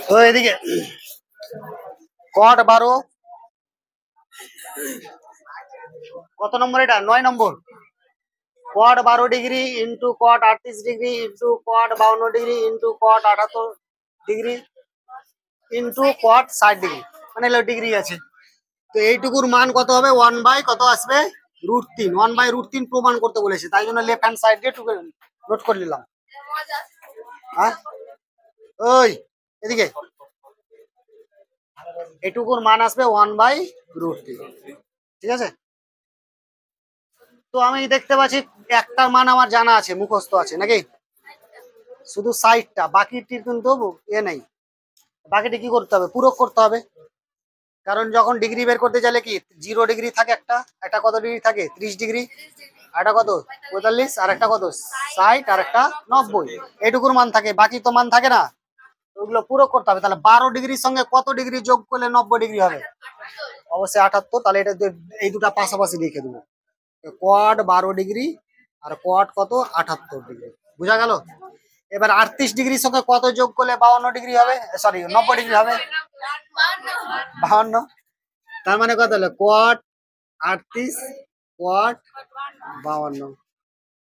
তো এদিকে কট 12 কত নম্বর, এটা 9 নম্বর। কট 12 degree into cot 38 degree into cot 52 degree into cot 78 degree into cot 60 degree, মানে ডিগ্রি আছে। তো এইটুকুর মান কত হবে? 1 বাই কত আসবে? √3। 1 বাই √3 প্রমাণ করতে বলেছে, তাই জন্য লেফট হ্যান্ড সাইড দিয়ে নোট করে নিলাম। হ্যাঁ ওই এদিকে এটুকুর মান আসবে 1 বাই √3। ঠিক আছে, তো আমি দেখতে পাচ্ছি একটা মান আমার জানা আছে, মুখস্থ আছে নাকি, শুধু সাইডটা, বাকিটির কিন্তু নেই। বাকিটি কি করতে হবে? পূরক করতে হবে। কারণ যখন ডিগ্রি বের করতে চাইলে কি 0 ডিগ্রি থাকে, একটা কত ডিগ্রি থাকে? 30 ডিগ্রি, একটা কত 45, আর একটা কত 60, আর একটা 90। এইটুকুর মান থাকে, বাকি তো মান থাকে না, ওইগুলো পূরক করতে হবে। তাহলে 12 ডিগ্রির সঙ্গে কত ডিগ্রি যোগ করলে 90 ডিগ্রি হবে? অবশ্যই 78। তাহলে এটা এই দুটা পাশাপাশি লিখে দেবো, কোয়াড 12 ডিগ্রি আর কোয়াড কত 78 ডিগ্রি। বুঝা গেল? এবার 38 ডিগ্রির সঙ্গে কত যোগ করলে 52 ডিগ্রি হবে, সরি 90 ডিগ্রি হবে? 52। তার মানে কত হলো? কোয়াড 38 কোয়াড 52,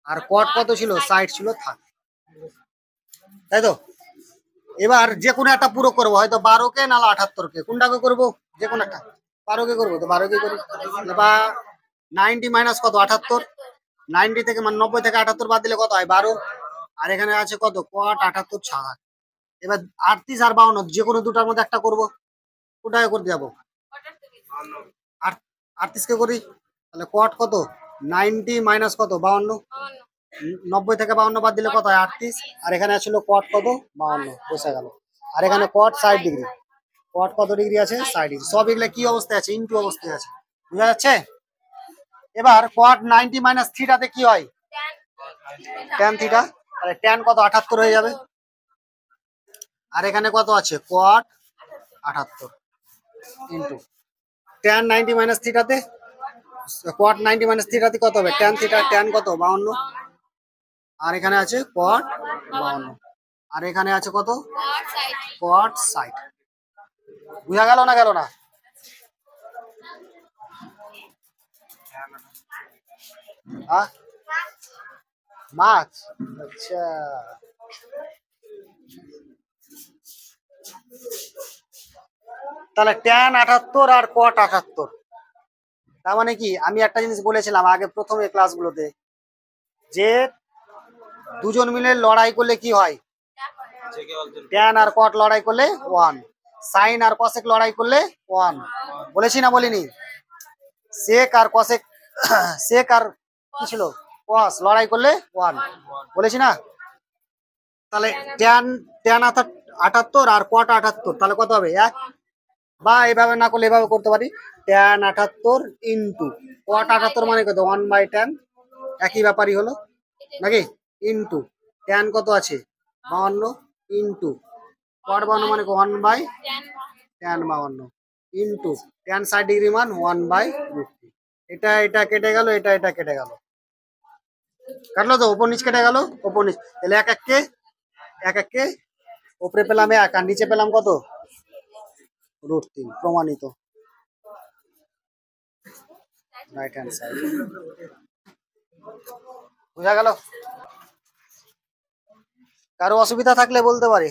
আর কোয়াড কত ছিল? 60 ছিল, থাক। তাই তো? এবার যে কোনো একটা পুরো করবো, হয়তো 12 কে নাহলে 78 কে, কোনটাকে করবো? যে কোনো একটা 12 কে করবো, তো 12 কে করি। বা 90 মাইনাস কত 78, 90 থেকে মানে 90 থেকে 78 বাদ দিলে কত হয়? 12। আর এখানে আছে কত? কোয়াট 78 ছাড়া। এবার 38 আর 52 যে কোনো দুটার মধ্যে একটা করবো, কোনটাকে করতে যাবো? 38 কে করি। তাহলে কোয়াট কত? 90 মাইনাস কত 52, 90 থেকে 52 বাদ দিলে কত হয়? 38। আর এখানে ছিল কোয়াট কত? 52, বসে গেল। আর এখানে কোয়াট 60 ডিগ্রি, কোয়াট কত ডিগ্রি আছে? 60 ডিগ্রি। সব এগুলো কি অবস্থায় আছে? ইনটু অবস্থায় আছে, বুঝা যাচ্ছে? এবার কোয়াট 90 মাইনাস থিটাতে কি হয়? Tan theta. তাহলে ট্যান কত? 78 হয়ে যাবে। আর এখানে কত আছে? কোয়াট 78 ইনটু ট্যান 90 মাইনাস থিটাতে, কোয়াট 90 মাইনাস থিটাতে কত হবে? ট্যান থিটা, ট্যান কত? 52। আর এখানে আছে কোয়াট 52, আর এখানে আছে কত? কোয়াট 60। বুঝা গেল না গেল না? মাছ, আচ্ছা। তাহলে ট্যান 78 আর কোয়াট 78, তার মানে কি? আমি একটা জিনিস বলেছিলাম আগে প্রথমে ক্লাসগুলোতে, যে দুজন মিলে লড়াই করলে কি হয়? ট্যান আর কট লড়াই করলে 1, সাইন আর কসেক লড়াই করলে 1। বলেছি না বলিনি? সেক আর কসেক, সেক আর কি ছিল? কস লড়াই করলে 1, বলেছি না? তাহলে ট্যান ট্যান 78 আর কট 78, তাহলে কত হবে? 1। বা এইভাবে না করলে এভাবে করতে পারি, ট্যান 78 ইন্টু কট 78 মানে কত? 1 বাই ট্যান, একই ব্যাপারই হলো নাকি? ইন্টু ট্যান কত আছে? 52 ইন্টু কট 52 মানে 1 by tan 52 into tan 60 degree মান 1 বাই √3। এটা এটা কেটে গেল, এটা এটা কেটে গেল, কাটলো তো? উপর নিচ কেটে গেল, উপর নিচ। তাহলে এক এককে উপরে পেলাম 1 আর নিচে পেলাম কত? √3। প্রমাণিত। Right hand side. বুঝা গেল? কারো অসুবিধা থাকলে বলতে পারে।